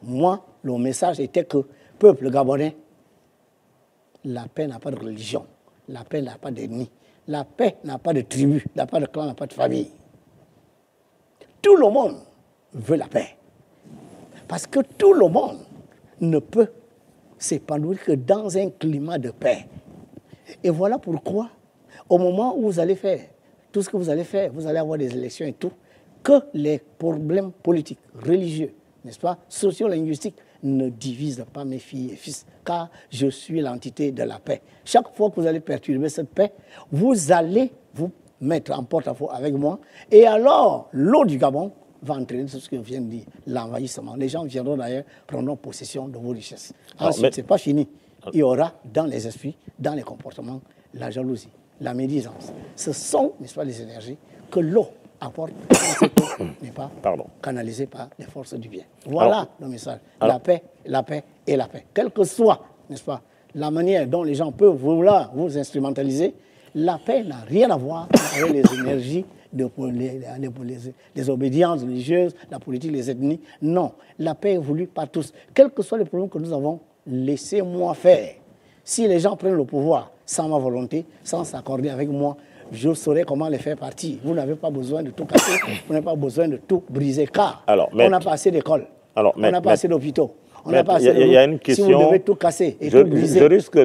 Moi, le message était que, peuple gabonais, la paix n'a pas de religion, la paix n'a pas d'ennemi, la paix n'a pas de tribu, n'a pas de clan, n'a pas de famille. Tout le monde veut la paix. Parce que tout le monde ne peut s'épanouir que dans un climat de paix. Et voilà pourquoi, au moment où vous allez faire tout ce que vous allez faire, vous allez avoir des élections et tout, que les problèmes politiques, religieux, n'est-ce pas, socio-linguistiques, ne divisent pas mes filles et fils, car je suis l'entité de la paix. Chaque fois que vous allez perturber cette paix, vous allez vous mettre en porte-à-faux avec moi, et alors l'eau du Gabon va entraîner ce que je viens de dire, l'envahissement. Les gens viendront d'ailleurs, prendront possession de vos richesses. Ensuite, ce n'est pas fini. Il y aura dans les esprits, dans les comportements, la jalousie, la médisance. Ce sont, n'est-ce pas, les énergies que l'eau apporte quand cette eau n'est pas canalisée par les forces du bien. Voilà le message. La paix et la paix. Quelle que soit, n'est-ce pas, la manière dont les gens peuvent vouloir vous instrumentaliser, la paix n'a rien à voir avec les énergies, les obédiences religieuses, la politique, les ethnies. Non, la paix est voulue par tous. Quels que soient les problèmes que nous avons, laissez-moi faire. Si les gens prennent le pouvoir sans ma volonté, sans s'accorder avec moi, je saurai comment les faire partir. Vous n'avez pas besoin de tout casser, vous n'avez pas besoin de tout briser, car on n'a pas assez d'écoles, on n'a pas assez d'hôpitaux, on n'a pas assez de routes. Si vous devez tout casser et tout briser, je risque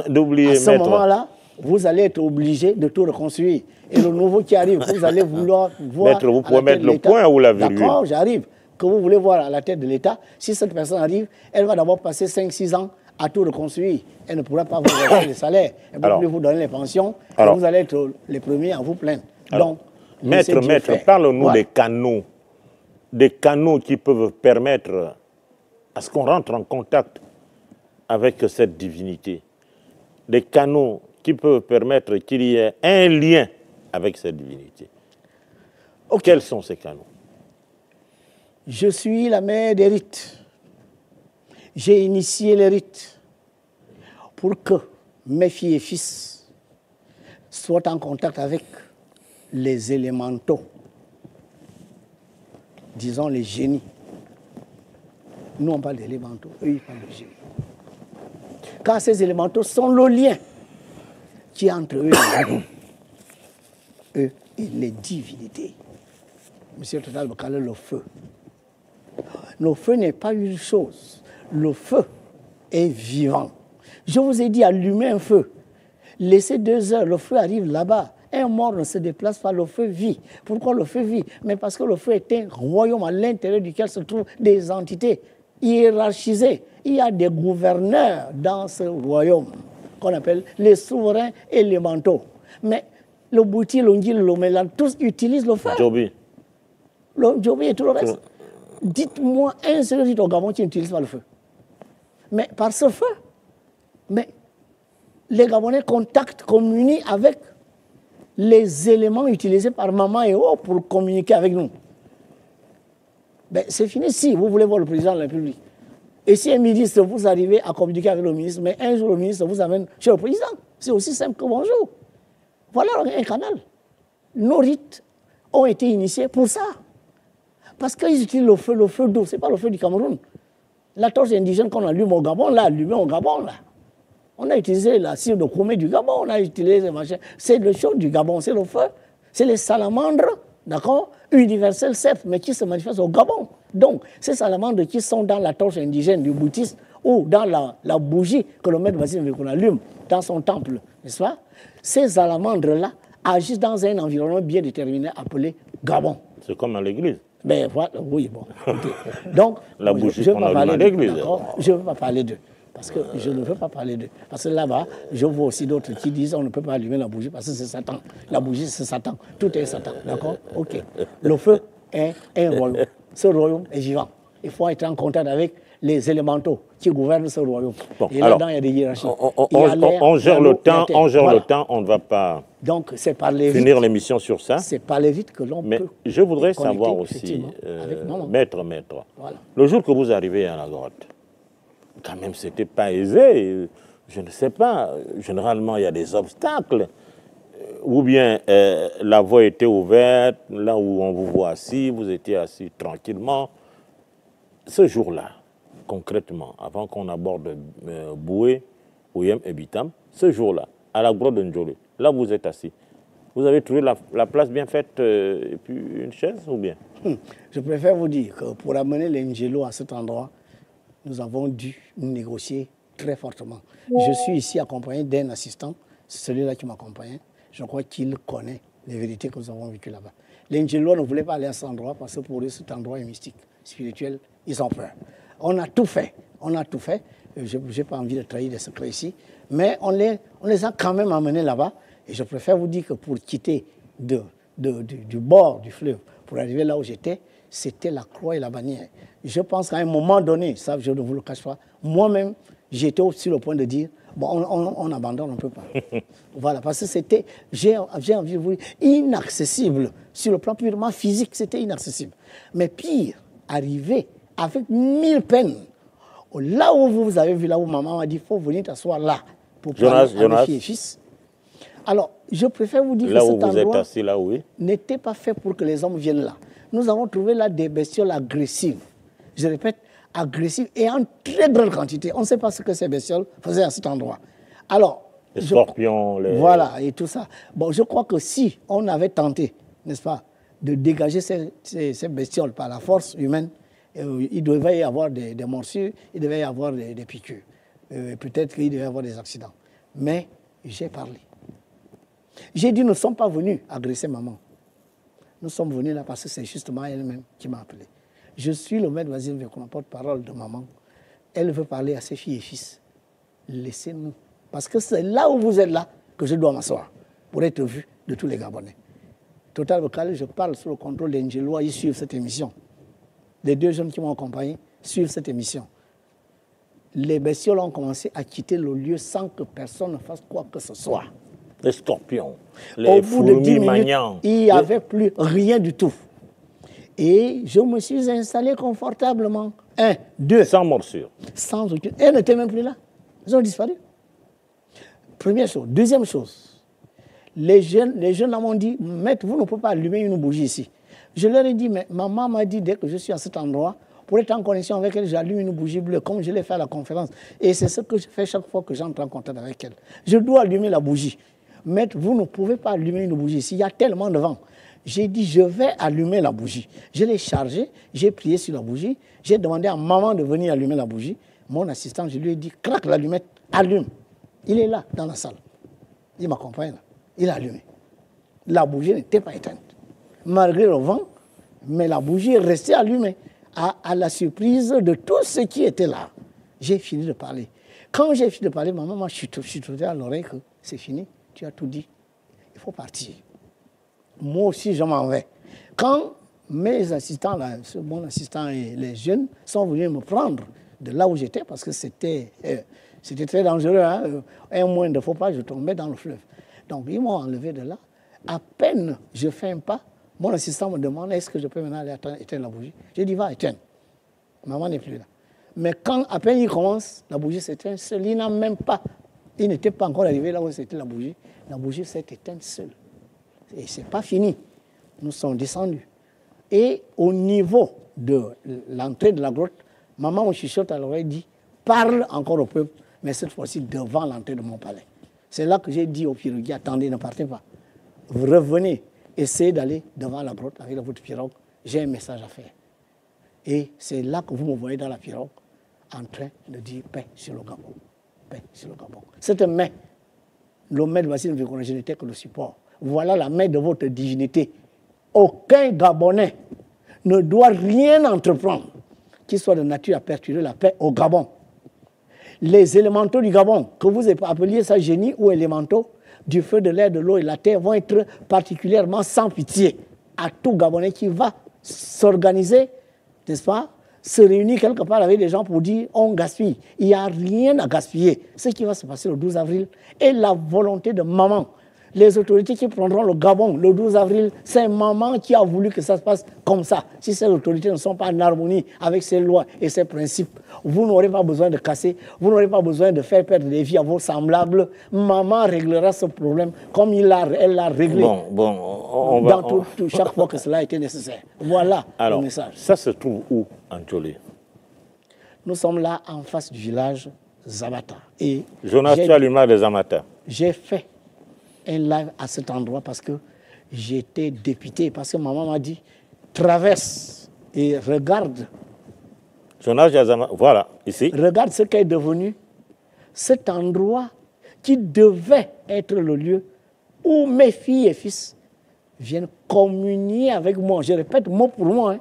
d'oublier, à ce moment-là, vous allez être obligé de tout reconstruire. Et le nouveau qui arrive, vous allez vouloir voir... Maître, vous pouvez mettre le point ou la virgule. D'accord, j'arrive. Que vous voulez voir à la tête de l'État, si cette personne arrive, elle va d'abord passer 5-6 ans à tout reconstruire. Elle ne pourra pas vous donner les salaires, elle ne peut plus vous donner les pensions, et vous allez être les premiers à vous plaindre. Donc, Maître, parle-nous des canaux qui peuvent permettre à ce qu'on rentre en contact avec cette divinité. Des canaux qui peuvent permettre qu'il y ait un lien avec cette divinité. Quels sont ces canaux? Je suis la mère des rites. J'ai initié les rites pour que mes filles et fils soient en contact avec les élémentaux, disons les génies. Nous, on parle d'élémentaux, eux, ils parlent de génies. Car ces élémentaux sont le lien qui est entre eux et les divinités. Monsieur Total Bokale, le feu. Le feu n'est pas une chose. Le feu est vivant. Je vous ai dit, allumez un feu. Laissez 2 heures, le feu arrive là-bas. Un mort ne se déplace pas, le feu vit. Pourquoi le feu vit? Mais parce que le feu est un royaume à l'intérieur duquel se trouvent des entités hiérarchisées. Il y a des gouverneurs dans ce royaume qu'on appelle les souverains élémentaux. Mais le Bouti, l'Ongil, le Mélan, tous utilisent le feu. Djobi. Le Djobi et tout le reste. Dites-moi un seul rite au Gabon qui n'utilise pas le feu. Mais par ce feu, mais les Gabonais contactent, communient avec les éléments utilisés par Maman et O pour communiquer avec nous. Ben, c'est fini si vous voulez voir le président de la République. Et si un ministre, vous arrivez à communiquer avec le ministre, mais un jour le ministre vous amène chez le président. C'est aussi simple que bonjour. Voilà un canal. Nos rites ont été initiés pour ça. Parce qu'ils utilisent le feu d'eau, ce n'est pas le feu du Cameroun. La torche indigène qu'on allume au Gabon, on l'a allumée au Gabon. Là. On a utilisé la cire de Koumé du Gabon, on a utilisé les machins. C'est le chaud du Gabon, c'est le feu. C'est les salamandres, d'accord, universelles certes, mais qui se manifestent au Gabon. Donc, ces salamandres qui sont dans la torche indigène du bouddhiste ou dans la bougie que le maître Vasile veut qu'on allume dans son temple, n'est-ce pas? Ces salamandres-là agissent dans un environnement bien déterminé appelé Gabon. C'est comme à l'église. Ben voilà, oui, bon. Okay. Donc, la bougie, je ne veux pas parler d'église. Je ne veux pas parler d'eux. Parce que je ne veux pas parler d'eux. Parce que là-bas, je vois aussi d'autres qui disent on ne peut pas allumer la bougie parce que c'est Satan. La bougie, c'est Satan. Tout est Satan. D'accord? OK. Le feu est un royaume. Ce royaume est vivant. Il faut être en contact avec les élémentaux qui gouvernent ce royaume. Bon, et là-dedans, il y a des hiérarchies. On gère le temps, le temps, on ne va pas donc, finir l'émission sur ça. C'est par les rites que l'on peut. Mais je voudrais savoir aussi, maître, voilà. Le jour que vous arrivez à la grotte, quand même, ce n'était pas aisé. Je ne sais pas. Généralement, il y a des obstacles. Ou bien la voie était ouverte, là où on vous voit assis, vous étiez assis tranquillement. Ce jour-là, concrètement, avant qu'on aborde Boué, Ouyem et Bitam, ce jour-là, à la grotte de Ndjolé, là vous êtes assis, vous avez trouvé la place bien faite et puis une chaise ou bien? Je préfère vous dire que pour amener les Ndjelo à cet endroit, nous avons dû négocier très fortement. Je suis ici accompagné d'un assistant, c'est celui-là qui m'accompagnait. Je crois qu'il connaît les vérités que nous avons vécues là-bas. Les Ndjelo ne voulaient pas aller à cet endroit parce que pour eux, cet endroit est mystique, spirituel, ils ont peur. On a tout fait, on a tout fait. Je n'ai pas envie de trahir des secrets ici, mais on les a quand même amenés là-bas. Et je préfère vous dire que pour quitter du bord du fleuve, pour arriver là où j'étais, c'était la croix et la bannière. Je pense qu'à un moment donné, ça je ne vous le cache pas, moi-même, j'étais sur le point de dire, bon, on abandonne, on ne peut pas. Voilà, parce que c'était, j'ai envie de vous dire, inaccessible. Sur le plan purement physique, c'était inaccessible. Mais pire, arriver avec 1000 peines, là où vous avez vu, là où maman m'a dit, il faut venir t'asseoir là, pour parler à mes filles et fils. Alors, je préfère vous dire que cet endroit n'était pas fait pour que les hommes viennent là. Nous avons trouvé là des bestioles agressives. Je répète, agressives et en très grande quantité. On ne sait pas ce que ces bestioles faisaient à cet endroit. Alors, les scorpions, les... Voilà, et tout ça. Bon, je crois que si on avait tenté, n'est-ce pas, de dégager ces bestioles par la force humaine, il devait y avoir des morsures, il devait y avoir des piqûres. Peut-être qu'il devait y avoir des accidents. Mais j'ai parlé. J'ai dit, nous ne sommes pas venus agresser maman. Nous sommes venus là parce que c'est justement elle-même qui m'a appelé. Je suis le maître Basile Mvekoma, porte-parole de maman. Elle veut parler à ses filles et fils. Laissez-nous. Parce que c'est là où vous êtes là que je dois m'asseoir pour être vu de tous les Gabonais. Total Vocal, je parle sous le contrôle d'Engelo, ils suivent cette émission. Les deux jeunes qui m'ont accompagné suivent cette émission. Les bestioles ont commencé à quitter le lieu sans que personne ne fasse quoi que ce soit. Les scorpions, les fourmis maniants. Il n'y avait plus rien du tout. Et je me suis installé confortablement. 1, 2. Sans morsure. Sans aucune. Elles n'étaient même plus là. Elles ont disparu. Première chose. Deuxième chose. Les jeunes m'ont dit, maître, vous ne pouvez pas allumer une bougie ici. Je leur ai dit, mais maman m'a dit, dès que je suis à cet endroit, pour être en connexion avec elle, j'allume une bougie bleue, comme je l'ai fait à la conférence. Et c'est ce que je fais chaque fois que j'entre en contact avec elle. Je dois allumer la bougie. Maître, vous ne pouvez pas allumer une bougie ici, il y a tellement de vent. J'ai dit, je vais allumer la bougie. Je l'ai chargée, j'ai prié sur la bougie, j'ai demandé à maman de venir allumer la bougie. Mon assistant, je lui ai dit, craque l'allumette, allume. Il est là, dans la salle. Il m'accompagne là. Il a allumé. La bougie n'était pas éteinte. Malgré le vent, mais la bougie est restée allumée. À la surprise de tous ceux qui étaient là. J'ai fini de parler. Quand j'ai fini de parler, maman m'a chuchoté à l'oreille que c'est fini, tu as tout dit, il faut partir. Moi aussi, je m'en vais. Quand mes assistants, là, mon assistant et les jeunes sont venus me prendre de là où j'étais, parce que c'était très dangereux, hein, un mois de faux pas, je tombais dans le fleuve. Donc, ils m'ont enlevé de là. À peine je fais un pas, mon assistant me demande, est-ce que je peux maintenant aller éteindre la bougie? J'ai dit, va, éteindre. Maman n'est plus là. Mais quand à peine il commence, la bougie s'éteint seule. Il n'a même pas, il n'était pas encore arrivé là où c'était la bougie. La bougie s'est éteinte seule. Et ce n'est pas fini. Nous sommes descendus. Et au niveau de l'entrée de la grotte, maman me chuchote à l'oreille, dit, parle encore au peuple, mais cette fois-ci devant l'entrée de mon palais. C'est là que j'ai dit au piroguier, attendez, ne partez pas. Vous revenez, essayez d'aller devant la grotte avec votre pirogue. J'ai un message à faire. Et c'est là que vous me voyez dans la pirogue, en train de dire paix sur le Gabon. Paix sur le Gabon. Cette main, le maître Basile Mvekoma, je n'étais que le support. Voilà la main de votre divinité. Aucun Gabonais ne doit rien entreprendre qui soit de nature à perturber la paix au Gabon. Les élémentaux du Gabon, que vous appeliez ça génie ou élémentaux, du feu, de l'air, de l'eau et de la terre, vont être particulièrement sans pitié à tout Gabonais qui va s'organiser, n'est-ce pas, se réunir quelque part avec des gens pour dire on gaspille. Il n'y a rien à gaspiller. Ce qui va se passer le 12 avril est la volonté de maman. Les autorités qui prendront le Gabon le 12 avril, c'est maman qui a voulu que ça se passe comme ça. Si ces autorités ne sont pas en harmonie avec ces lois et ces principes, vous n'aurez pas besoin de casser, vous n'aurez pas besoin de faire perdre des vies à vos semblables. Maman réglera ce problème comme elle l'a réglé. Chaque fois que cela a été nécessaire. Voilà le message. Ça se trouve où, en Ndjolé? Nous sommes là en face du village Zamata. Et Jonas, tu as l'image des Zamata. J'ai fait un live à cet endroit parce que j'étais député, parce que maman m'a dit, traverse et regarde. Jonas Zamata, voilà, ici. Regarde ce qu'est devenu cet endroit qui devait être le lieu où mes filles et fils viennent communier avec moi. Je répète mot pour mot. Hein.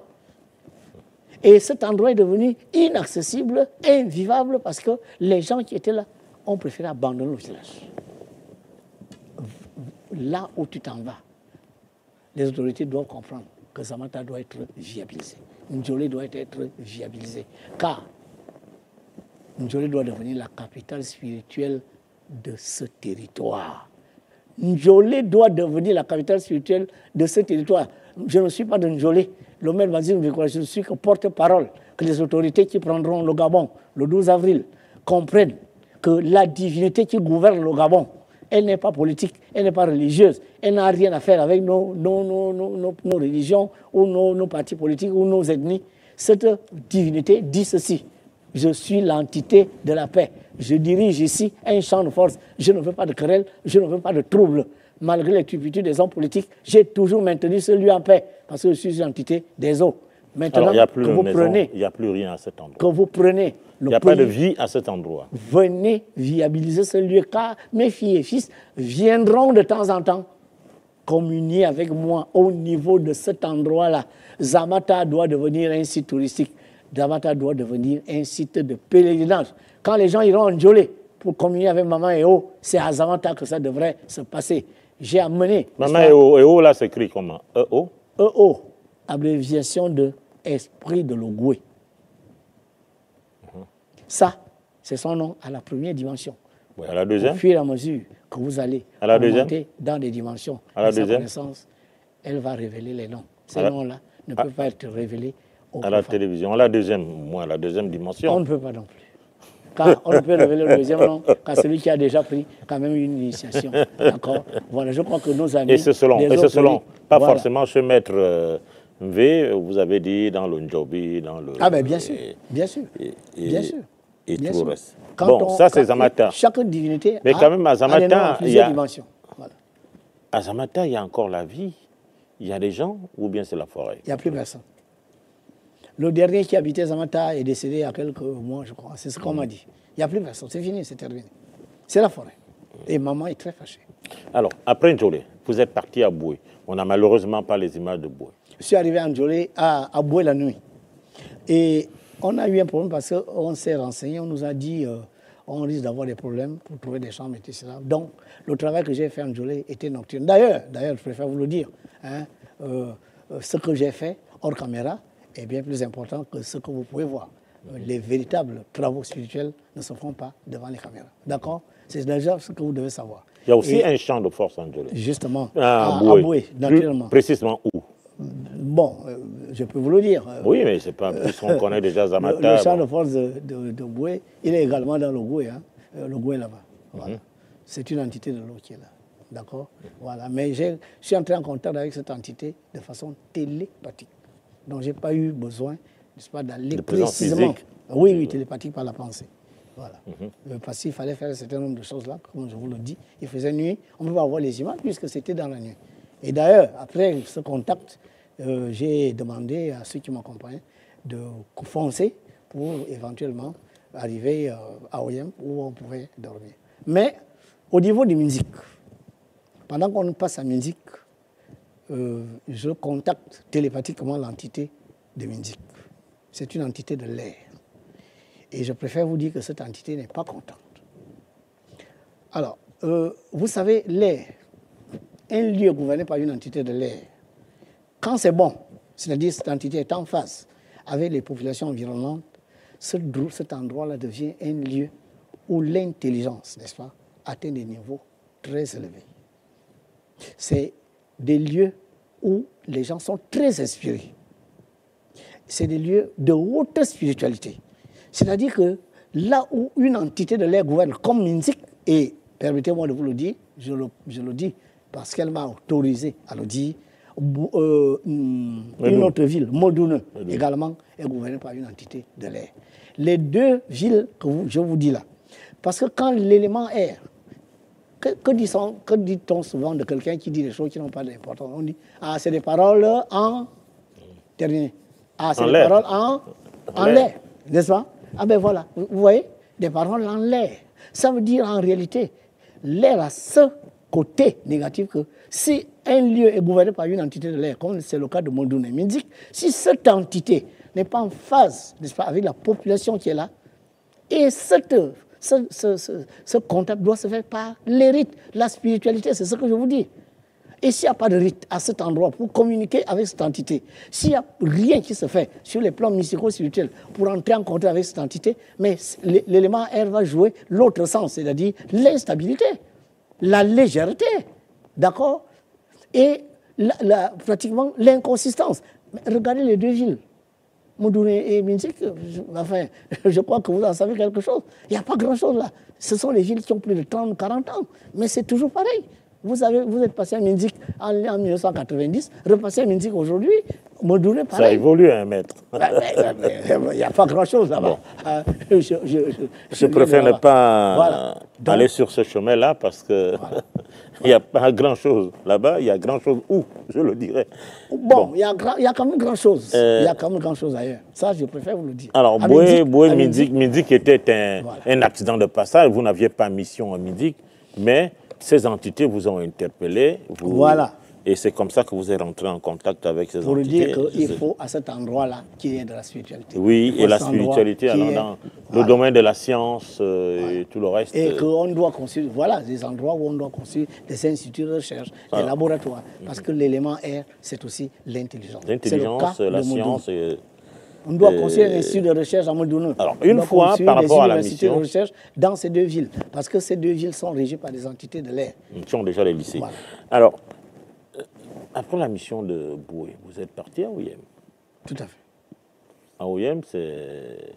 Et cet endroit est devenu inaccessible, invivable, parce que les gens qui étaient là ont préféré abandonner le village. Là où tu t'en vas, les autorités doivent comprendre que Zamata doit être viabilisé. Ndjolé doit être viabilisé. Car Ndjolé doit devenir la capitale spirituelle de ce territoire. Ndjolé doit devenir la capitale spirituelle de ce territoire. Je ne suis pas de Ndjolé. Le maire Bazir Mbekoué, je ne suis que porte-parole. Que les autorités qui prendront le Gabon le 12 avril comprennent que la divinité qui gouverne le Gabon, elle n'est pas politique, elle n'est pas religieuse, elle n'a rien à faire avec nos religions ou nos partis politiques ou nos ethnies. Cette divinité dit ceci: je suis l'entité de la paix. Je dirige ici un champ de force. Je ne veux pas de querelle, je ne veux pas de troubles. Malgré les turpitudes des hommes politiques, j'ai toujours maintenu ce lieu en paix parce que je suis l'entité des eaux. Maintenant, alors, il n'y a plus que vous prenez, il n'y a plus rien à cet endroit. que vous prenez il n'y a pas de vie à cet endroit. Venez viabiliser ce lieu, car mes filles et fils viendront de temps en temps communier avec moi au niveau de cet endroit-là. Zamata doit devenir un site touristique. Zamata doit devenir un site de pèlerinage. Quand les gens iront en Ndjolé pour communier avec Maman Eo, c'est à Zamata que ça devrait se passer. J'ai amené... Maman Eo, là, s'écrit comment? E-O? E-O, abréviation de Esprit de l'Ogoué. Ça, c'est son nom à la première dimension. Oui, à la deuxième? Au fur et à mesure que vous allez monter dans des dimensions de sa connaissance, elle va révéler les noms. Ces noms-là ne peuvent pas être révélés à la télévision. À la deuxième dimension. On ne peut pas non plus. Car on ne peut révéler le deuxième nom qu'à celui qui a déjà pris quand même une initiation. D'accord? Voilà, je crois que nos amis... Et c'est selon, pas voilà. Forcément chez Maître V, vous avez dit dans le Ndjobi, dans le... Ah ben bien sûr, bien sûr, bien sûr. Et bien tout sûr. Le reste. Bon, ça c'est Zamata. Chaque divinité mais quand même à Zamata, il y a dimensions. Voilà. À Zamata, il y a encore la vie. Il y a des gens ou bien c'est la forêt? Il n'y a plus personne. Le dernier qui habitait Zamata est décédé il y a quelques mois, je crois. C'est ce qu'on m'a dit. Il n'y a plus personne. C'est fini, c'est terminé. C'est la forêt. Et maman est très fâchée. Alors, après Ndjolé, vous êtes parti à Boué. On n'a malheureusement pas les images de Boué. Je suis arrivé à Ndjolé, à Boué la nuit. Et on a eu un problème parce qu'on s'est renseigné, on nous a dit on risque d'avoir des problèmes pour trouver des chambres, etc. Donc, le travail que j'ai fait à Ndjolé était nocturne. D'ailleurs, je préfère vous le dire, hein, ce que j'ai fait hors caméra est bien plus important que ce que vous pouvez voir. Les véritables travaux spirituels ne se font pas devant les caméras. D'accord? C'est déjà ce que vous devez savoir. Il y a aussi un champ de force à Ndjolé. Justement, à Boué, naturellement. Plus précisément où? Bon, je peux vous le dire. Oui, mais c'est pas puisqu'on connaît déjà Zamata. Le champ de force de Boué, il est également dans le Goué, hein, le Goué là-bas. Voilà. C'est une entité de l'eau qui est là. D'accord? Voilà. Mais je suis entré en contact avec cette entité de façon télépathique. Donc, je n'ai pas eu besoin, n'est-ce pas, d'aller précisément. Oui, télépathique par la pensée. Voilà. Parce qu'il fallait faire un certain nombre de choses là, comme je vous le dis. Il faisait nuit, on ne peut pas voir les images puisque c'était dans la nuit. Et d'ailleurs, après ce contact, j'ai demandé à ceux qui m'accompagnent de foncer pour éventuellement arriver à Oyem où on pouvait dormir. Mais au niveau des musiques, pendant qu'on passe à musique, je contacte télépathiquement l'entité de musique. C'est une entité de l'air. Et je préfère vous dire que cette entité n'est pas contente. Alors, vous savez, l'air, un lieu gouverné par une entité de l'air, quand c'est bon, c'est-à-dire cette entité est en face avec les populations environnantes, cet endroit-là devient un lieu où l'intelligence, n'est-ce pas, atteint des niveaux très élevés. C'est des lieux où les gens sont très inspirés. C'est des lieux de haute spiritualité. C'est-à-dire que là où une entité de l'air gouverne, comme Minzik, et permettez-moi de vous le dire, je le dis parce qu'elle m'a autorisé à le dire, une autre ville, Modune, également, est gouvernée par une entité de l'air. Les deux villes que je vous dis là, parce que quand l'élément air, que dit-on souvent de quelqu'un qui dit des choses qui n'ont pas d'importance? On dit, ah, c'est des paroles en... Terminé. Ah, c'est des paroles en l'air, n'est-ce pas? Ah ben voilà, vous voyez, des paroles en l'air. Ça veut dire en réalité, l'air a ce côté négatif que si un lieu est gouverné par une entité de l'air, comme c'est le cas de Mondoune et Minzik, si cette entité n'est pas en phase, n'est-ce pas, avec la population qui est là, et ce contact doit se faire par les rites, la spiritualité, c'est ce que je vous dis. Et s'il n'y a pas de rite à cet endroit pour communiquer avec cette entité, s'il n'y a rien qui se fait sur les plans mystico-spirituels pour entrer en contact avec cette entité, mais l'élément air va jouer l'autre sens, c'est-à-dire l'instabilité, la légèreté, d'accord? Et pratiquement l'inconsistance. Regardez les deux villes, Modune et Minzik, enfin, je crois que vous en savez quelque chose. Il n'y a pas grand-chose là. Ce sont les villes qui ont plus de 30, 40 ans, mais c'est toujours pareil. Vous êtes passé à Minzik en 1990, repassé à Minzik aujourd'hui, Modune, pareil. Ça évolue, hein, maître. Il n'y a pas grand-chose là-bas. Bon. Je préfère ne pas aller sur ce chemin-là parce que il n'y a pas grand-chose là-bas, il y a grand-chose où, je le dirais. Bon, il y a quand même grand-chose. Il y a quand même grand-chose ailleurs. Ça, je préfère vous le dire. Alors, Minzik était un accident de passage. Vous n'aviez pas mission à Minzik, mais ces entités vous ont interpellé. Voilà. Et c'est comme ça que vous êtes rentré en contact avec ces entités. Pour dire qu'il faut, à cet endroit-là, qu'il y ait de la spiritualité. Oui, et la spiritualité, alors dans le domaine de la science et tout le reste. Et qu'on doit construire, voilà, des endroits où on doit construire des instituts de recherche, des laboratoires. Parce que l'élément air, c'est aussi l'intelligence. L'intelligence, la science et... On doit construire un institut de recherche à Modune. Alors, une fois, par rapport à la mission... de recherche dans ces deux villes. Parce que ces deux villes sont régies par des entités de l'air. Qui ont déjà les lycées. Voilà. Alors, après la mission de Boué, vous êtes parti à Oyem. Tout à fait. À Oyem, c'est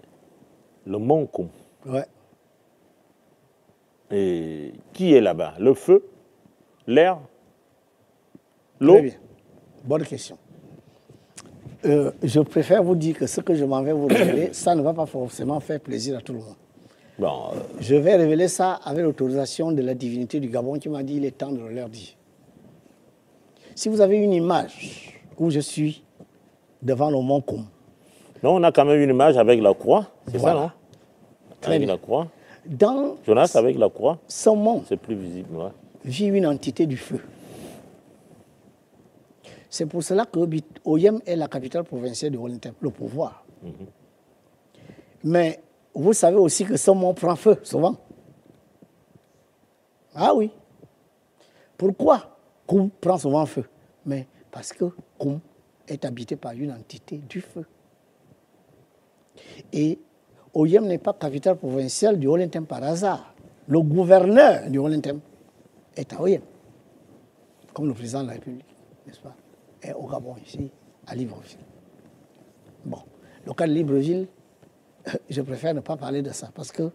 le Mont Koum. Ouais. Et qui est là-bas? Le feu? L'air? L'eau? Très bien. Bonne question. Je préfère vous dire que ce que je m'en vais vous révéler, ça ne va pas forcément faire plaisir à tout le monde. Bon, Je vais révéler ça avec l'autorisation de la divinité du Gabon qui m'a dit il est temps de le leur dire. Si vous avez une image où je suis devant le Mont Koum. non, on a quand même une image avec la croix, c'est Voilà. ça, non? Très avec bien. la croix. Dans Jonas avec la croix, ce mont c'est plus visible. Ouais. vit une entité du feu. C'est pour cela que Oyem est la capitale provinciale de Wolintep, le pouvoir. Mais vous savez aussi que ce mont prend feu souvent. Ah oui. Pourquoi Koum prend souvent feu? Mais parce que Koum est habité par une entité du feu. Et Oyem n'est pas capitale provinciale du Wolintep par hasard. Le gouverneur du Wolintep est à Oyem, comme le président de la République, n'est-ce pas? Et au Gabon, ici, à Libreville. Bon, le cas de Libreville, je préfère ne pas parler de ça parce que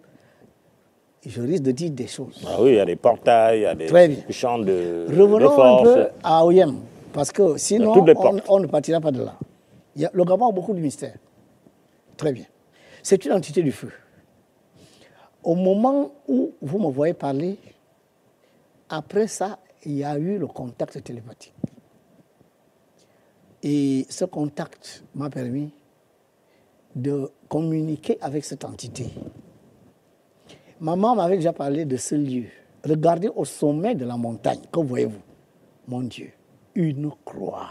je risque de dire des choses. Ah oui, il y a des portails, il y a des champs de Revenons force. un peu à Oyem, parce que sinon, on ne partira pas de là. Le Gabon a beaucoup de mystères. Très bien. C'est une entité du feu. Au moment où vous me voyez parler, après ça, il y a eu le contact télépathique. Et ce contact m'a permis de communiquer avec cette entité. Maman m'avait déjà parlé de ce lieu. Regardez au sommet de la montagne, que voyez-vous? Mon Dieu, une croix.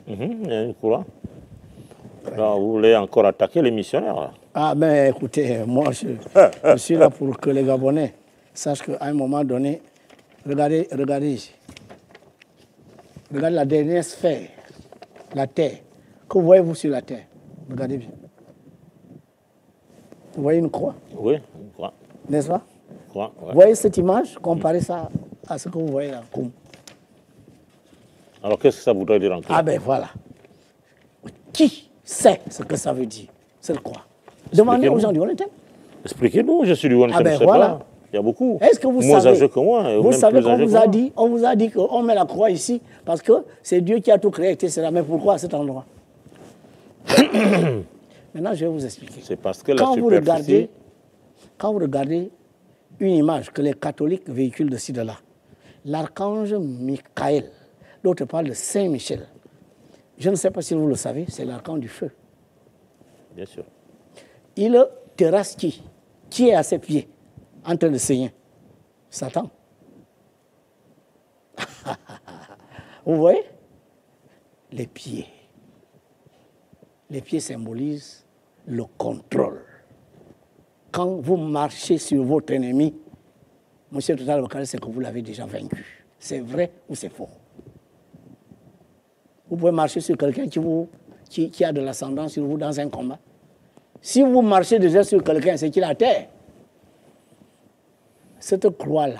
Il y a une croix. Alors, vous voulez encore attaquer les missionnaires là? Ah ben écoutez, moi je suis là pour que les Gabonais sachent qu'à un moment donné, regardez ici. Regardez la dernière sphère, la Terre. Que voyez-vous sur la Terre? Regardez bien. Vous voyez une croix? Oui, une croix. N'est-ce pas? Croix, ouais. Vous voyez cette image? Comparez ça à ce que vous voyez là. Alors qu'est-ce que ça voudrait dire en clair? Ah ben voilà. Qui sait ce que ça veut dire? C'est le croix. Demandez aux gens du Wolintep. Expliquez-nous, je suis du Wolintep. Ah ben voilà. Il y a beaucoup. Est-ce que vous moins savez, âgés que moi, vous même savez plus âgés que moi. on vous a dit qu'on met la croix ici parce que c'est Dieu qui a tout créé, etc. Mais pourquoi à cet endroit? Maintenant, je vais vous expliquer. C'est parce que la superficie... Quand vous regardez une image que les catholiques véhiculent de ci, de là, l'archange Michael, d'autres parlent de Saint-Michel. Je ne sais pas si vous le savez, c'est l'archange du feu. Bien sûr. Il terrasse qui? Qui est à ses pieds, en train de saigner? Satan. Vous voyez? Les pieds. Les pieds symbolisent le contrôle. Quand vous marchez sur votre ennemi, monsieur Total Bakary, c'est que vous l'avez déjà vaincu. C'est vrai ou c'est faux? Vous pouvez marcher sur quelqu'un qui a de l'ascendance sur vous dans un combat. Si vous marchez déjà sur quelqu'un, c'est qu'il est à terre. Cette croix-là,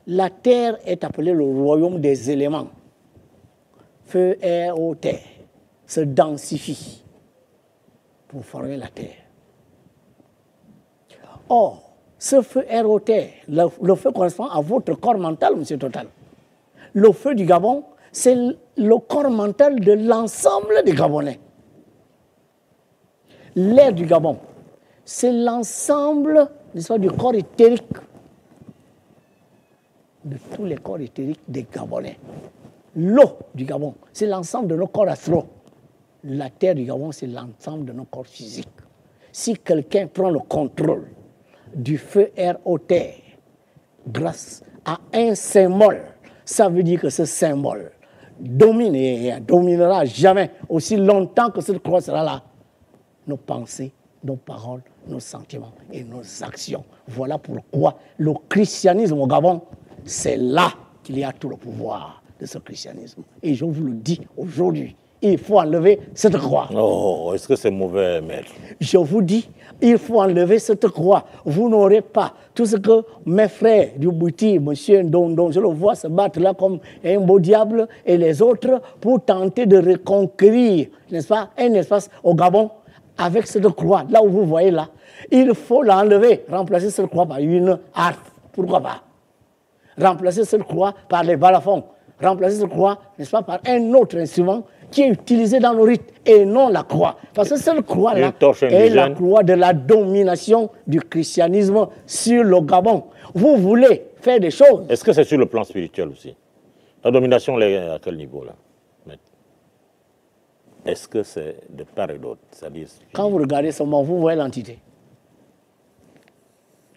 la terre est appelée le royaume des éléments. Feu, air, eau, terre se densifie pour former la terre. Or, ce feu, air, eau, terre, le feu correspond à votre corps mental, monsieur Total. Le feu du Gabon, c'est le corps mental de l'ensemble des Gabonais. L'air du Gabon, c'est l'ensemble du corps éthérique, de tous les corps éthériques des Gabonais. L'eau du Gabon, c'est l'ensemble de nos corps astraux. La terre du Gabon, c'est l'ensemble de nos corps physiques. Si quelqu'un prend le contrôle du feu, air, eau, terre, grâce à un symbole, ça veut dire que ce symbole domine et dominera jamais, aussi longtemps que cette croix sera là, nos pensées, nos paroles, nos sentiments et nos actions. Voilà pourquoi le christianisme au Gabon, c'est là qu'il y a tout le pouvoir de ce christianisme. Et je vous le dis aujourd'hui, il faut enlever cette croix. Oh, est-ce que c'est mauvais, maître? Je vous dis, il faut enlever cette croix. Vous n'aurez pas tout ce que mes frères du Bouti, monsieur Ndondon, je le vois se battre là comme un beau diable, et les autres pour tenter de reconquérir, n'est-ce pas, un espace au Gabon avec cette croix. Là où vous voyez là, il faut l'enlever, remplacer cette croix par une harpe. Pourquoi pas? Remplacer cette croix par les balafons. Remplacer cette croix, n'est-ce pas, par un autre instrument qui est utilisé dans le rite et non la croix. Parce que cette croix-là est la croix de la domination du christianisme sur le Gabon. Vous voulez faire des choses. Est-ce que c'est sur le plan spirituel aussi? La domination, elle est à quel niveau là? Est-ce que c'est de part et d'autre? Quand vous regardez seulement, vous voyez l'entité.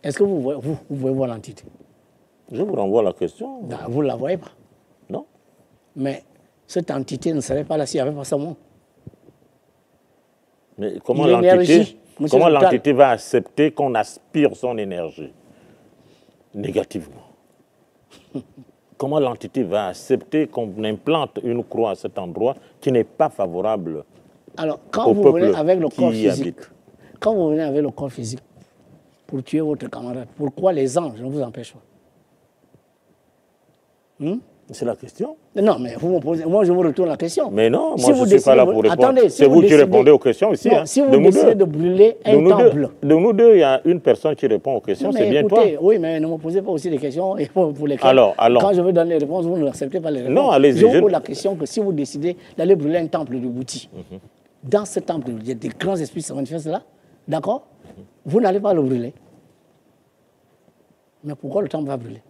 Est-ce que vous voyez voir l'entité? Je vous renvoie la question. Non, vous ne la voyez pas. Non. Mais cette entité ne serait pas là s'il n'y avait pas ce mot. Mais comment l'entité va accepter qu'on aspire son énergie négativement? Comment l'entité va accepter qu'on implante une croix à cet endroit qui n'est pas favorable? Alors, quand vous venez avec le corps physique, quand vous venez avec le corps physique pour tuer votre camarade, pourquoi les anges ne vous empêchent pas? C'est la question. Non, mais vous me posez, moi je vous retourne la question. Mais non, moi je ne suis pas là pour répondre. C'est vous qui répondez aux questions ici. Non, si vous décidez de brûler un temple. De nous deux, il y a une personne qui répond aux questions, c'est bien toi. Oui, mais ne me posez pas aussi des questions pour lesquelles, alors, quand je veux donner les réponses, vous n'acceptez pas les réponses. Non, allez-y. Je vous pose la question que si vous décidez d'aller brûler un temple de Bouti, dans ce temple, il y a des grands esprits qui se manifestent là, d'accord? Vous n'allez pas le brûler. Mais pourquoi le temple va brûler?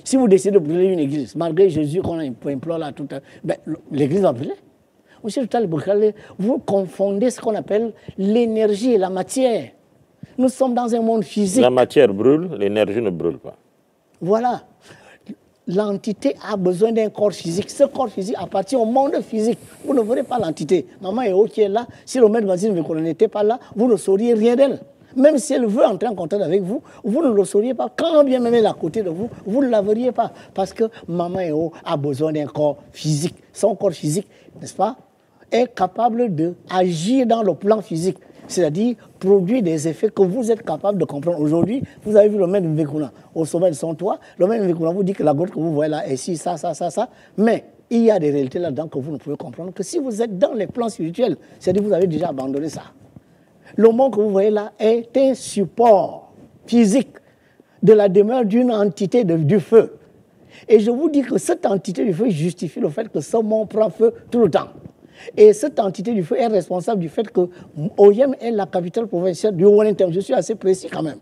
Si vous décidez de brûler une église, malgré Jésus qu'on implore là tout à ben, l'église va brûler. Monsieur Total Bakary, vous confondez ce qu'on appelle l'énergie et la matière. Nous sommes dans un monde physique. La matière brûle, l'énergie ne brûle pas. Voilà. L'entité a besoin d'un corps physique. Ce corps physique appartient au monde physique. Vous ne verrez pas l'entité. Maman Eo qui est là, si le maître Mazine n'était pas là, vous ne sauriez rien d'elle. Même si elle veut entrer en contact avec vous, vous ne le sauriez pas. Quand bien même elle est à côté de vous, vous ne la verriez pas. Parce que Maman Eo a besoin d'un corps physique. Son corps physique, n'est-ce pas, est capable d'agir dans le plan physique. C'est-à-dire produire des effets que vous êtes capable de comprendre. Aujourd'hui, vous avez vu le maître Mvekuna au sommet de son toit. Le maître Mvekuna vous dit que la goutte que vous voyez là est ci, ça. Mais il y a des réalités là-dedans que vous ne pouvez comprendre que si vous êtes dans les plans spirituels. C'est-à-dire que vous avez déjà abandonné ça. Le monde que vous voyez là est un support physique de la demeure d'une entité du feu. Et je vous dis que cette entité du feu justifie le fait que ce monde prend feu tout le temps. Et cette entité du feu est responsable du fait que Oyem est la capitale provinciale du Wellington. Je suis assez précis quand même.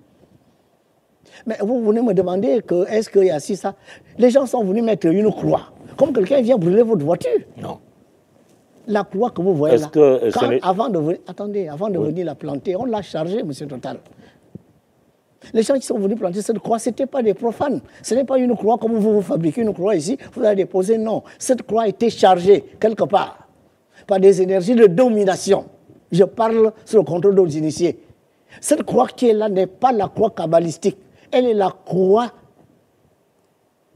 Mais vous venez me demander que est-ce qu'il y a ça. Les gens sont venus mettre une croix. Comme quelqu'un vient brûler votre voiture. Non. La croix que vous voyez là, avant de venir la planter, on l'a chargée, M. Total. Les gens qui sont venus planter cette croix, ce n'étaient pas des profanes. Ce n'est pas une croix comme vous fabriquez une croix ici, vous allez déposer. Non, cette croix a été chargée quelque part par des énergies de domination. Je parle sous le contrôle d'autres initiés. Cette croix qui est là n'est pas la croix kabbalistique. Elle est la croix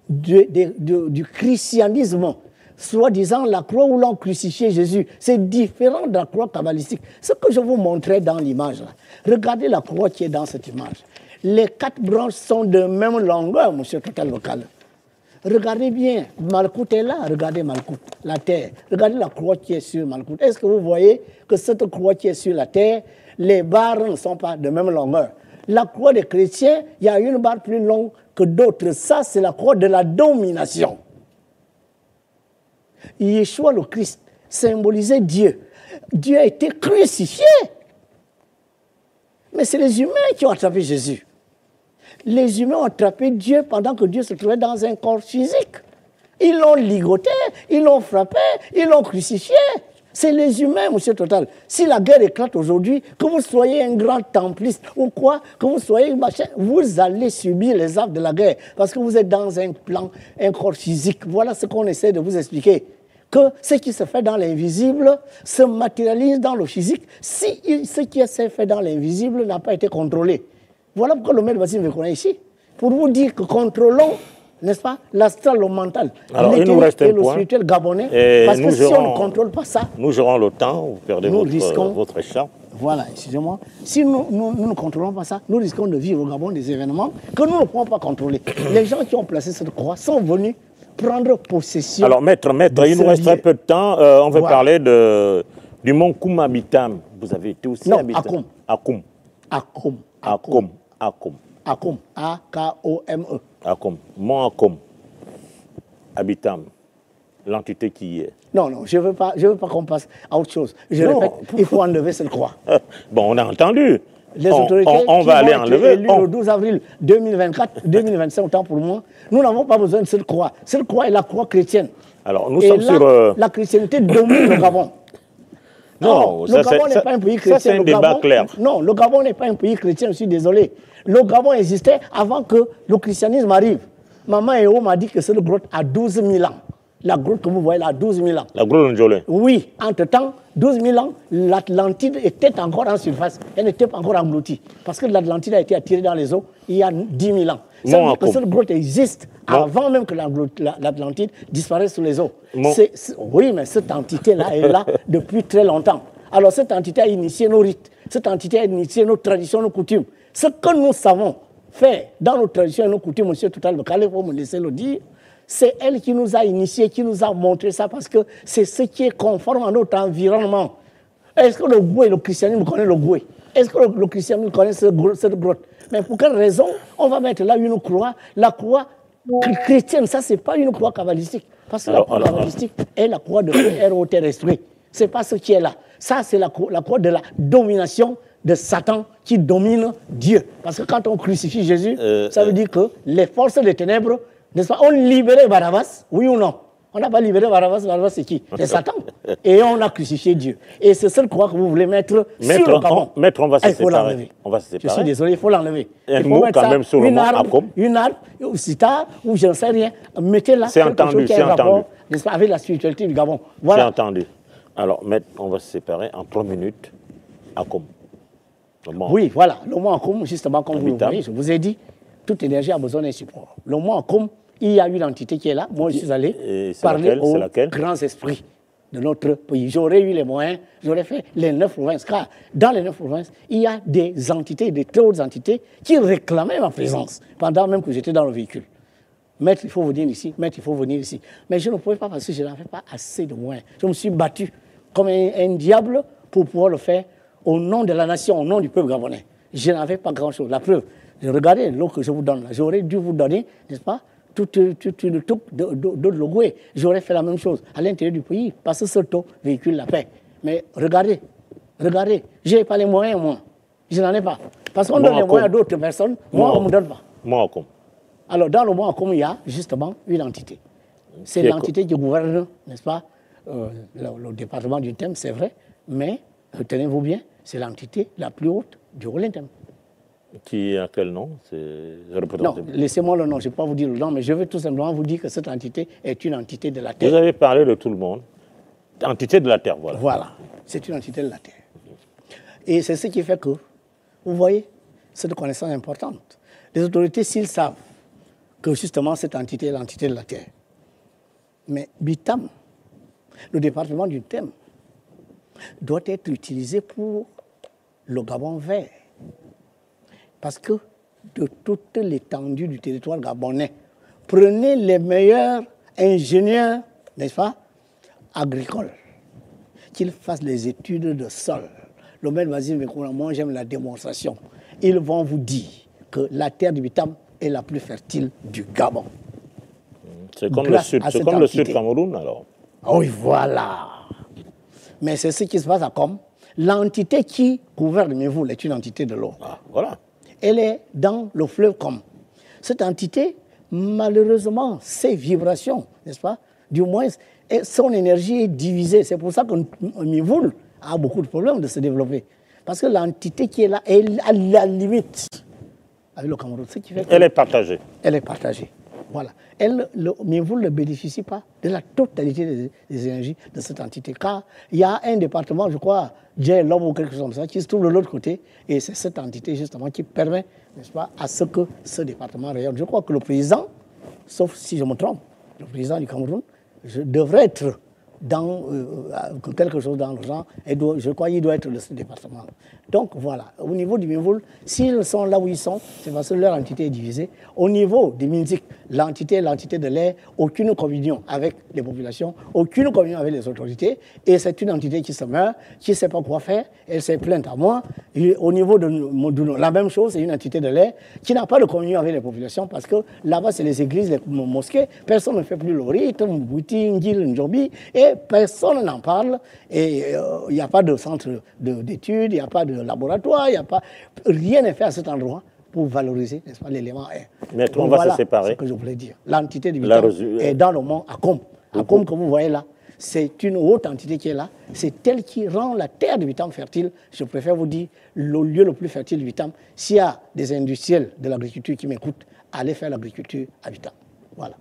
du christianisme, soi-disant la croix où l'on crucifiait Jésus. C'est différent de la croix kabbalistique. Ce que je vous montrais dans l'image, regardez la croix qui est dans cette image. Les 4 branches sont de même longueur, monsieur Total Local. Regardez bien, Malkout est là, regardez Malkout, la terre. Regardez la croix qui est sur Malkout. Est-ce que vous voyez que cette croix qui est sur la terre, les barres ne sont pas de même longueur? La croix des chrétiens, il y a une barre plus longue que d'autres. Ça, c'est la croix de la domination. Yeshua le Christ symbolisait Dieu. Dieu a été crucifié. Mais c'est les humains qui ont attrapé Jésus. Les humains ont attrapé Dieu pendant que Dieu se trouvait dans un corps physique. Ils l'ont ligoté, ils l'ont frappé, ils l'ont crucifié. C'est les humains, monsieur Total. Si la guerre éclate aujourd'hui, que vous soyez un grand templiste ou quoi, que vous soyez machin, vous allez subir les actes de la guerre parce que vous êtes dans un plan, un corps physique. Voilà ce qu'on essaie de vous expliquer. Que ce qui se fait dans l'invisible se matérialise dans le physique si ce qui s'est fait dans l'invisible n'a pas été contrôlé. Voilà pourquoi le maître Basile me connaît ici. Pour vous dire que contrôlons, n'est-ce pas, l'astral, le mental, l'éthique et le spirituel gabonais. Parce que si on ne contrôle pas ça... Nous aurons le temps, vous perdez votre écharpe. Voilà, excusez-moi. Si nous ne contrôlons pas ça, nous risquons de vivre au Gabon des événements que nous ne pouvons pas contrôler. Les gens qui ont placé cette croix sont venus prendre possession. Alors, maître, il nous reste très peu de temps. On veut parler du mont Koum-Abitam. Vous avez été aussi Abitam. Akoum. Akoum. A-K-O-M-E. Akoum. Mont Akoum. Abitam. L'entité qui y est. Non, je ne veux pas qu'on passe à autre chose. Je répète, il faut enlever cette croix. Bon, on a entendu. Les autorités on va aller enlever. Le 12 avril 2024, 2025, autant pour moi, nous n'avons pas besoin de cette croix. Cette croix est la croix chrétienne. Alors, nous sommes sur... La chrétienté domine le Gabon. Non, le Gabon n'est pas un pays chrétien. Ça, c'est un débat clair. Non, le Gabon n'est pas un pays chrétien, je suis désolé. Le Gabon existait avant que le christianisme arrive. Maman Eo m'a dit que cette grotte a 12 000 ans. La grotte que vous voyez là a 12 000 ans. La grotte de Njolé. Oui, entre-temps, 12 000 ans, l'Atlantide était encore en surface. Elle n'était pas encore engloutie. Parce que l'Atlantide a été attirée dans les eaux il y a 10 000 ans. Ça veut dire que cette grotte existe avant même que l'Atlantide disparaisse sous les eaux. Oui, mais cette entité-là est là depuis très longtemps. Alors cette entité a initié nos rites. Cette entité a initié nos traditions, nos coutumes. Ce que nous savons faire dans nos traditions et nos coutumes, monsieur Total Lokale, vous me laissez le dire, c'est elle qui nous a initiés, qui nous a montré ça, parce que c'est ce qui est conforme à notre environnement. Est-ce que le christianisme connaît le Goué? Est-ce que le christianisme connaît cette grotte? Mais pour quelle raison on va mettre là une croix? La croix chrétienne, ça, c'est pas une croix kabbalistique. Parce que la croix kabbalistique est la croix de héros terrestre. C'est pas ce qui est là. Ça, c'est la croix de la domination de Satan qui domine Dieu. Parce que quand on crucifie Jésus, ça veut dire que les forces des ténèbres, n'est-ce pas, ont libéré Barabbas, oui ou non? On n'a pas libéré Barabbas, Barabbas c'est qui? C'est Satan. Et on a crucifié Dieu. Et c'est cette croix que vous voulez mettre sur le Gabon. Maître, on va se séparer. Je suis désolé, il faut l'enlever. Un mot quand même sur le mont Akoum. Une arme, ou sita, ou je ne sais rien. Mettez-la quelque chose qui a un rapport, n'est-ce pas, avec la spiritualité du Gabon. Voilà. C'est entendu. Alors, maître, on va se séparer en 3 minutes. Akoum. Oui, voilà. Le mont Akoum, justement, comme vous le voyez, je vous ai dit, toute énergie a besoin d'un support. Le mont Akoum, il y a une entité qui est là. Moi, je suis allé parler aux grands esprits de notre pays. J'aurais eu les moyens, j'aurais fait les 9 provinces. Car dans les 9 provinces, il y a des entités, des très hautes entités qui réclamaient ma présence pendant même que j'étais dans le véhicule. Maître, il faut venir ici. Maître, il faut venir ici. Mais je ne pouvais pas parce que je n'avais pas assez de moyens. Je me suis battu comme un diable pour pouvoir le faire au nom de la nation, au nom du peuple gabonais. Je n'avais pas grand-chose. La preuve, regardez l'eau que je vous donne là. J'aurais dû vous donner, n'est-ce pas, tout le truc de Logoué. J'aurais fait la même chose à l'intérieur du pays, parce que ce taux véhicule la paix. Mais regardez, je n'ai pas les moyens, moi. Je n'en ai pas. Parce qu'on donne les moyens à d'autres personnes, moi, on ne me donne pas. Alors, dans le Moakom, il y a justement une entité. C'est l'entité qui gouverne, n'est-ce pas, le département du Thème, c'est vrai, mais, tenez-vous bien, c'est l'entité la plus haute du Haut-Thème. Qui a quel nom? Non, laissez-moi le nom, je ne vais pas vous dire le nom, mais je veux tout simplement vous dire que cette entité est une entité de la Terre. Vous avez parlé de tout le monde. Entité de la Terre, voilà. Voilà, c'est une entité de la Terre. Et c'est ce qui fait que, vous voyez, c'est de connaissance importante. Les autorités, s'ils savent que justement cette entité est l'entité de la Terre, mais Bitam, le département du Thème, doit être utilisé pour le Gabon vert. Parce que de toute l'étendue du territoire gabonais, prenez les meilleurs ingénieurs, n'est-ce pas, agricoles, qu'ils fassent les études de sol. Le maître Basile Mekouna, moi j'aime la démonstration. Ils vont vous dire que la terre du Bitam est la plus fertile du Gabon. C'est comme le Sud Cameroun alors. Oui, voilà. Mais c'est ce qui se passe à Com. L'entité qui gouverne Mévoul est une entité de l'eau. Ah, voilà. Elle est dans le fleuve Com. Cette entité, malheureusement, ses vibrations, n'est-ce pas, du moins, son énergie est divisée. C'est pour ça que Mévoul a beaucoup de problèmes de se développer. Parce que l'entité qui est là est à la limite avec le Cameroun. Ce qui fait elle est partagée. Elle est partagée. Voilà. Mévoul ne bénéficie pas de la totalité des énergies de cette entité. Car il y a un département, je crois, l'homme ou quelque chose comme ça, qui se trouve de l'autre côté. Et c'est cette entité, justement, qui permet, n'est-ce pas, à ce que ce département rayonne. Je crois que le président, sauf si je me trompe, le président du Cameroun, devrait être dans quelque chose dans le genre, et je crois qu'il doit être de ce département. Donc voilà, au niveau du Mévoul, s'ils sont là où ils sont, c'est parce que leur entité est divisée. Au niveau du Minzik, l'entité de l'air, aucune communion avec les populations, aucune communion avec les autorités, et c'est une entité qui se meurt, qui ne sait pas quoi faire, elle s'est plainte à moi. Et au niveau de Moduno, la même chose, c'est une entité de l'air qui n'a pas de communion avec les populations, parce que là-bas, c'est les églises, les mosquées, personne ne fait plus le rite, Mbouti, Ngil, Njobi, et personne n'en parle, et il n'y a pas de centre d'études, il n'y a pas de laboratoire, il n'y a pas... Rien n'est fait à cet endroit pour valoriser, n'est-ce pas, l'élément air. Mais on va se séparer. C'est ce que je voulais dire. L'entité du Bitam est dans le mont Akom. Akom, que vous voyez là, c'est une haute entité qui est là. C'est elle qui rend la terre du Bitam fertile. Je préfère vous dire, le lieu le plus fertile du Bitam, s'il y a des industriels de l'agriculture qui m'écoutent, allez faire l'agriculture à Bitam. Voilà.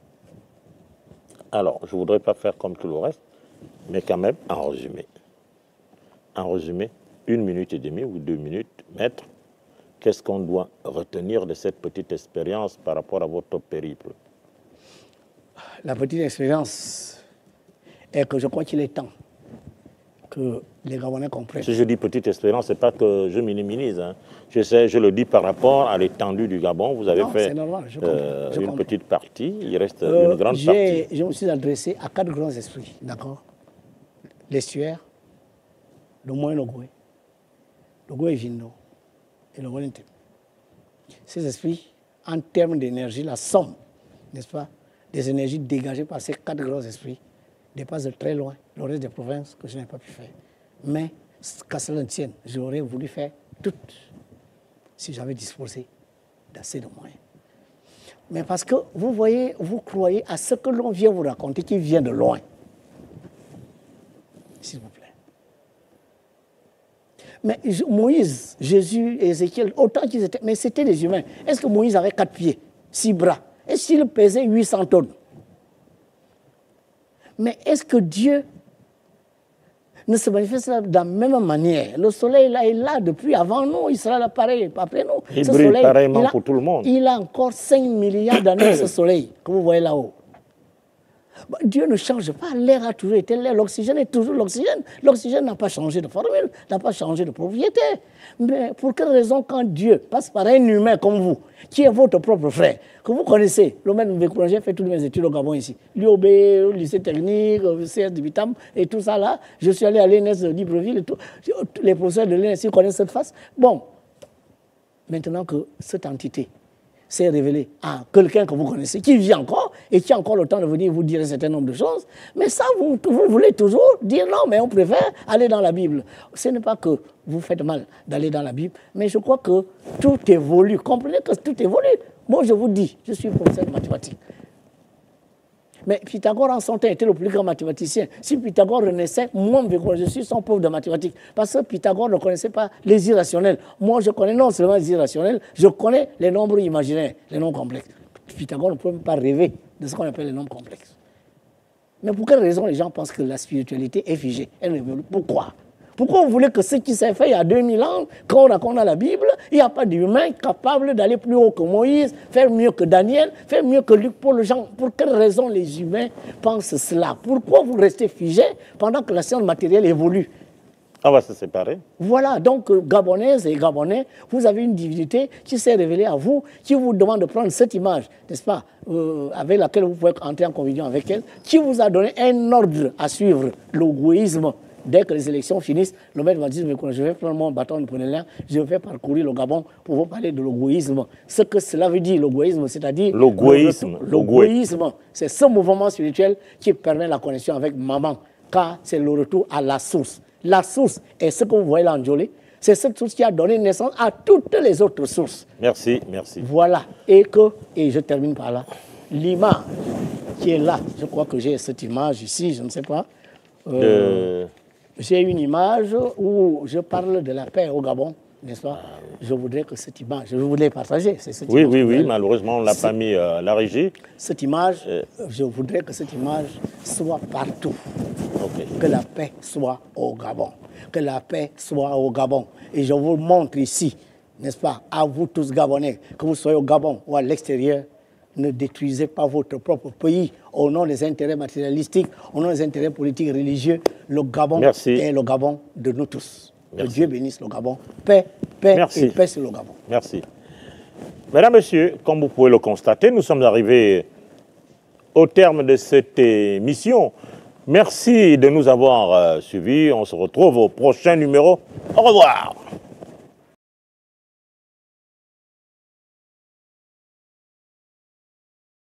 Alors, je ne voudrais pas faire comme tout le reste, mais quand même, en résumé. En résumé, 1 minute et demie ou 2 minutes, maître, qu'est-ce qu'on doit retenir de cette petite expérience par rapport à votre périple? La petite expérience est que je crois qu'il est temps que les Gabonais comprennent. Si je dis petite expérience, ce n'est pas que je minimise. Hein. Je le dis par rapport à l'étendue du Gabon. Vous avez fait normal, une petite partie, il reste une grande partie. Je me suis adressé à 4 grands esprits, d'accord? L'estuaire, le Moyen-Logoué, le Goué-Vindo et le Wellington. Ces esprits, en termes d'énergie, la somme, n'est-ce pas, des énergies dégagées par ces 4 grands esprits dépasse de très loin le reste des provinces que je n'ai pas pu faire. Mais, qu'à cela ne tienne, j'aurais voulu faire toutes si j'avais disposé d'assez de moyens. Mais parce que vous voyez, vous croyez à ce que l'on vient vous raconter qui vient de loin. S'il vous plaît. Mais Moïse, Jésus, Ézéchiel, autant qu'ils étaient, mais c'était des humains. Est-ce que Moïse avait 4 pieds, 6 bras? Est-ce qu'il pesait 800 tonnes? Mais est-ce que Dieu ne se manifeste de la même manière? Le soleil là, est là depuis avant nous, il sera là pareil après nous. Il brille soleil, pareillement pour tout le monde. Il a encore 5 milliards d'années, ce soleil, que vous voyez là-haut. Dieu ne change pas. L'air a toujours été l'air. L'oxygène est toujours l'oxygène. L'oxygène n'a pas changé de formule, n'a pas changé de propriété. Mais pour quelle raison, quand Dieu passe par un humain comme vous, qui est votre propre frère, que vous connaissez, le même j'ai fait toutes mes études au Gabon ici, l'IOB, le lycée technique, le CS de Vitam, et tout ça là, je suis allé à l'ENS de Libreville, et tout. Les professeurs de l'ENS connaissent cette face. Bon, maintenant que cette entité s'est révélé à quelqu'un que vous connaissez, qui vit encore et qui a encore le temps de venir vous dire un certain nombre de choses. Mais ça, vous voulez toujours dire non, mais on préfère aller dans la Bible. Ce n'est pas que vous faites mal d'aller dans la Bible, mais je crois que tout évolue. Comprenez que tout évolue. Moi, je vous dis, je suis professeur de mathématiques. Mais Pythagore, en son temps, était le plus grand mathématicien. Si Pythagore renaissait, moi, je suis son pauvre de mathématiques. Parce que Pythagore ne connaissait pas les irrationnels. Moi, je connais non seulement les irrationnels, je connais les nombres imaginaires, les nombres complexes. Pythagore ne peut même pas rêver de ce qu'on appelle les nombres complexes. Mais pour quelle raison les gens pensent que la spiritualité est figée? Elle évolue. Pourquoi? Pourquoi vous voulez que ce qui s'est fait il y a 2000 ans, quand on raconte dans la Bible, il n'y a pas d'humain capable d'aller plus haut que Moïse, faire mieux que Daniel, faire mieux que Luc, Paul, Jean? Pour quelle raison les humains pensent cela? Pourquoi vous restez figés pendant que la science matérielle évolue? On va se séparer. Voilà, donc Gabonaises et Gabonais, vous avez une divinité qui s'est révélée à vous, qui vous demande de prendre cette image, n'est-ce pas, avec laquelle vous pouvez entrer en communion avec elle, qui vous a donné un ordre à suivre, l'égoïsme. Dès que les élections finissent, le maître va dire, je vais prendre mon bâton de Ponelien, je vais parcourir le Gabon pour vous parler de l'égoïsme. Ce que cela veut dire, l'égoïsme, c'est-à-dire... L'égoïsme, c'est ce mouvement spirituel qui permet la connexion avec maman, car c'est le retour à la source. La source est ce que vous voyez là en Djolé, c'est cette source qui a donné naissance à toutes les autres sources. Merci, merci. Voilà, et je termine par là, l'image qui est là, je crois que j'ai cette image ici, je ne sais pas... J'ai une image où je parle de la paix au Gabon, n'est-ce pas? Je voudrais que cette image, je voulais partager. Oui, malheureusement, on ne l'a pas mis à la régie. Cette image, je voudrais que cette image soit partout. Okay. Que la paix soit au Gabon. Que la paix soit au Gabon. Et je vous montre ici, n'est-ce pas, à vous tous Gabonais, que vous soyez au Gabon ou à l'extérieur, ne détruisez pas votre propre pays au nom des intérêts matérialistiques, au nom des intérêts politiques et religieux. Le Gabon est le Gabon de nous tous. Que Dieu bénisse le Gabon. Paix et paix sur le Gabon. Merci. Mesdames, Messieurs, comme vous pouvez le constater, nous sommes arrivés au terme de cette émission. Merci de nous avoir suivis. On se retrouve au prochain numéro. Au revoir.